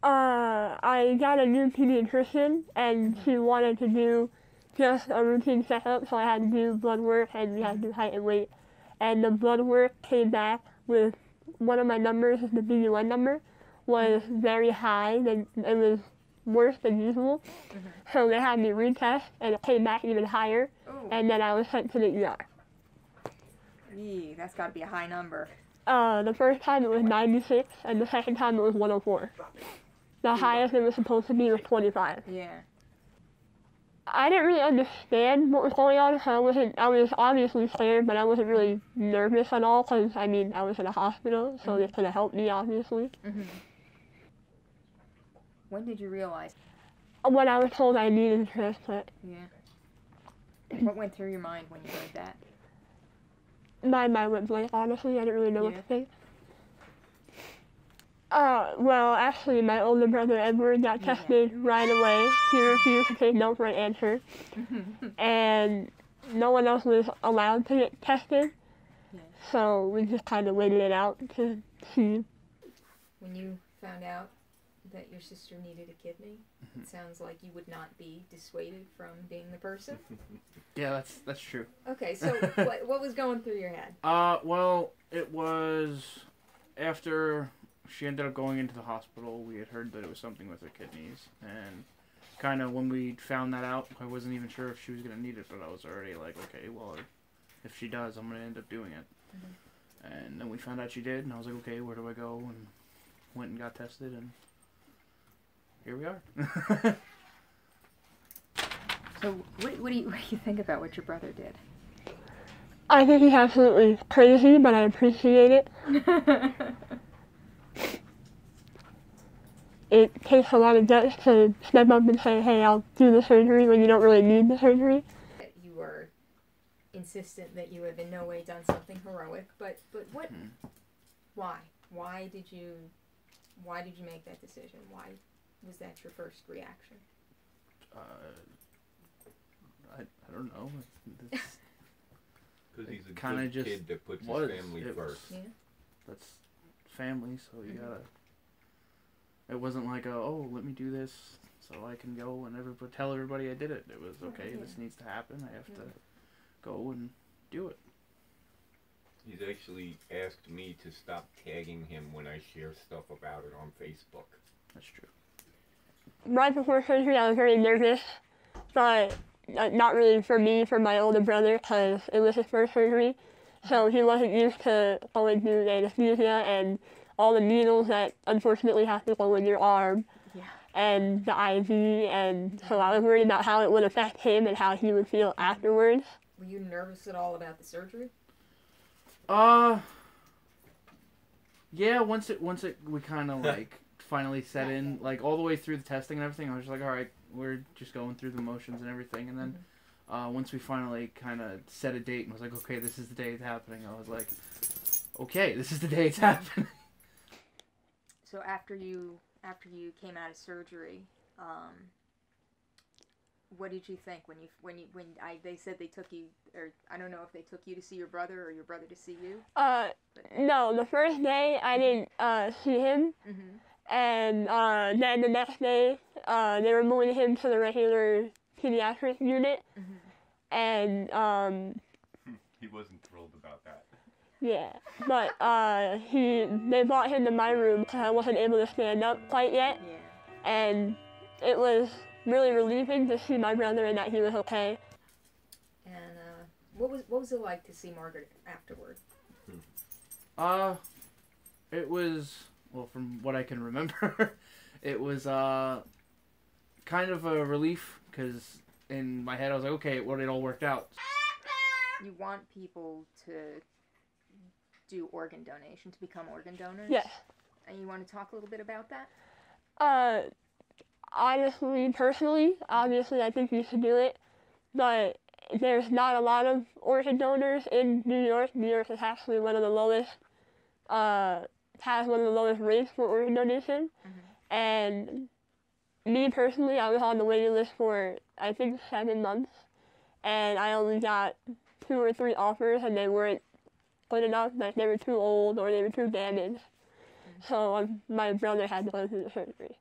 I got a new pediatrician, and she wanted to do just a routine checkup, so I had to do blood work, and we had to do height and weight. And the blood work came back with one of my numbers, the BU1 number, was very high, and it was worse than usual. So they had me retest, and it came back even higher, and then I was sent to the ER. Eee, that's got to be a high number. The first time it was 96, and the second time it was 104. The highest it was supposed to be was 25. Yeah. I didn't really understand what was going on, so I was obviously scared, but I wasn't really nervous at all, because, I mean, I was in a hospital, so they could have helped me, obviously. When did you realize? When I was told I needed a transplant. Yeah. What went through your mind when you heard that? My mind went blank, honestly. I didn't really know what to think. Well, actually, my older brother Edward got tested right away. He refused to take no for an answer. And no one else was allowed to get tested. So we just kind of waited it out to see. When you found out that your sister needed a kidney, it sounds like you would not be dissuaded from being the person. Yeah, that's true. Okay, so what was going through your head? Well, it was after she ended up going into the hospital. We had heard that it was something with her kidneys, and kind of when we found that out, I wasn't even sure if she was going to need it, but I was already like, okay, well, if she does, I'm going to end up doing it. And then we found out she did, and I was like, okay, where do I go? And went and got tested, and here we are. So what do you think about what your brother did? I think he's absolutely crazy, but I appreciate it. It takes a lot of guts to step up and say, hey, I'll do the surgery when you don't really need the surgery. You were insistent that you have in no way done something heroic, but what? Why? Why did you make that decision? Why was that your first reaction? I don't know. Because he's a kinda good just kid that puts his family first. Yeah. That's family, so you gotta. It wasn't like let me do this so I can go and tell everybody I did it. It was okay. This needs to happen. I have to go and do it. He's actually asked me to stop tagging him when I share stuff about it on Facebook. That's true. Right before surgery, I was very nervous, but not really for me, for my older brother, because it was his first surgery. So he wasn't used to going through anesthesia and all the needles that unfortunately have to go in your arm, and the IV, and so I was worried about how it would affect him and how he would feel afterwards. Were you nervous at all about the surgery? Yeah, once we kind of like finally set in, like all the way through the testing and everything, I was just like, all right, we're just going through the motions and everything, and then once we finally kind of set a date and was like, okay, this is the day it's happening, I was like, okay, this is the day it's happening. So after you came out of surgery, what did you think when they said they took you, or I don't know if they took you to see your brother or your brother to see you? No, the first day I didn't see him, and then the next day they were moving him to the regular pediatric unit, and he wasn't thrilled about that. Yeah, but they brought him to my room because I wasn't able to stand up quite yet, and it was really relieving to see my brother and that he was okay. And what was it like to see Margaret afterward? It was, well, from what I can remember, it was kind of a relief, because in my head I was like, okay, well, it all worked out. You want people to do organ donation, to become organ donors? Yes. And you want to talk a little bit about that? Honestly, personally, obviously I think you should do it, but there's not a lot of organ donors in New York. New York is actually has one of the lowest rates for organ donation. And me personally, I was on the waiting list for, I think, 7 months, and I only got 2 or 3 offers, and they weren't good enough. Like, they were too old or they were too damaged. So my brother had to go through the surgery.